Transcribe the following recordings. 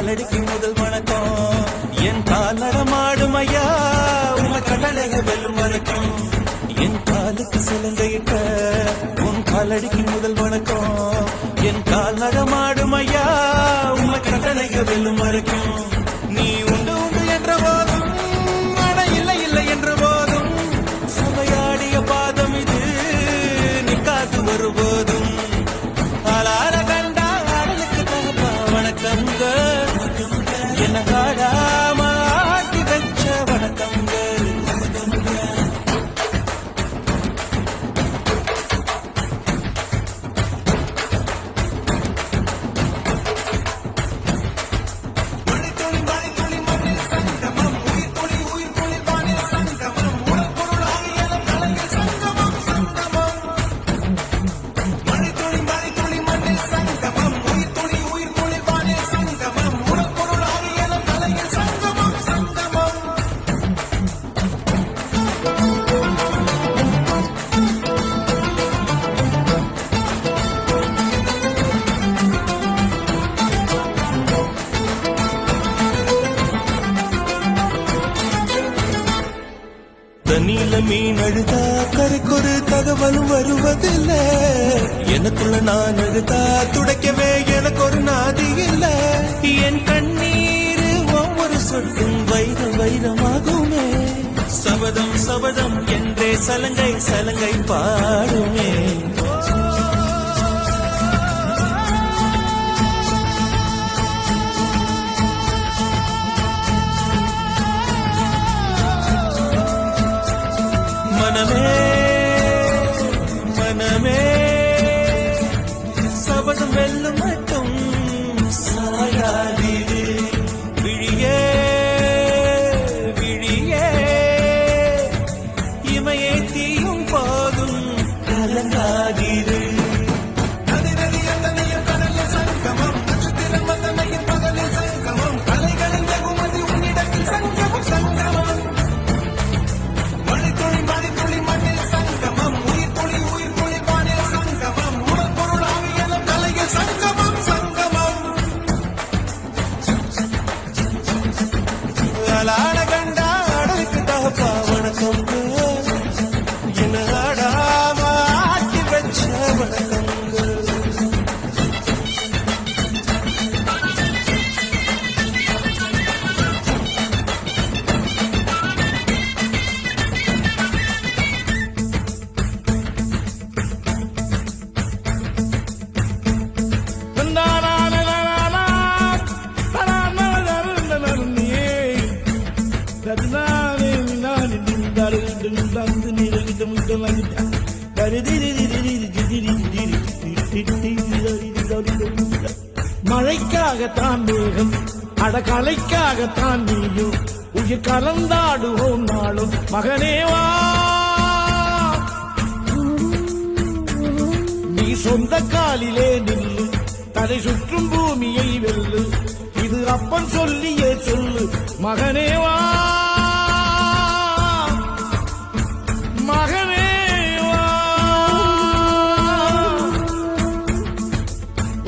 காலடிக்கு முதல் வணக்கம் என் கால் நடமாடும் ஐயா உங்க கடலைய வெல்லும் வணக்கம் என் காலுக்கு சிலந்தையிட்ட உன் காலடிக்கு முதல் வணக்கம் என் கால் நடமாடும் ஐயா உங்க கடலைய வெல்லும் வணக்கம் நீ உண்டு உண்டு என்ற போதும் அட இல்லை இல்லை என்ற போதும் சபையாடிய பாதம் இது நீ காத்து வரும்போதும் ஆளார கண்டா ஆடலுக்கு தகப்பா வணக்கங்க என்ன காடாம ஆட்டி வச்ச வணக்கங்க தண்ணியில மீன் அழுதா கரைக்கொரு தகவலும் வருவதில்ல எனக்குள்ள நான் அழுதா துடைக்கவே எனக்கு ஒரு நாதி இல்ல என் கண்ணீர் ஒவ்வொரு சொட்டும் வைரம் வைரமாகுமே சபதம் சபதம் என்றே சலங்கை சலங்கை பாடுமே மனமே மனமே சபதம் வெல்லும் மட்டும் சாயாதீரு விழியே விழியே இமையை தீயும் போதும் கலங்காதீரு கண்டா அடலுக்கு தகப்பா வணக்கம் என்ன ஆடாம ஆட்டி வச்ச வணக்கம் மழைக்காகத்தான் மேகம் அடகலைக்காகத்தான் நீயும் உயிர் கலந்தாடுவோம் நாளும் மகனேவா நீ சொந்த காலிலே நில்லு தலை சுற்றும் பூமியை வெல்லு இது அப்பன் சொல்லியே சொல்லு மகனேவா மகனேவா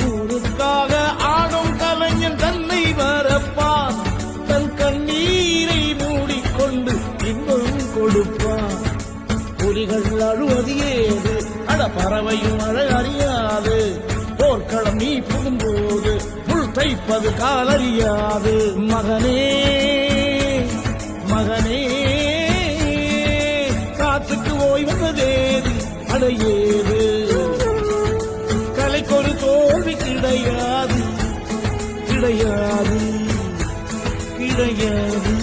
ஊருக்காக ஆடும் கலைஞன் தன்னை வரப்பான் தன் கண்ணீரை மூடிக்கொண்டு இன்பம் கொடுப்பான் புலிகள் அழுவது ஏது அட பறவையும் அழ அறியாது போர்க்களம் நீ புகும்போது புல் தைப்பது காலறியாது மகனே மகனே காத்துக்கு ஓய்வதேது அடையேது கலைக்கொரு தோல்வி கிடையாது கிடையாது கிடையாது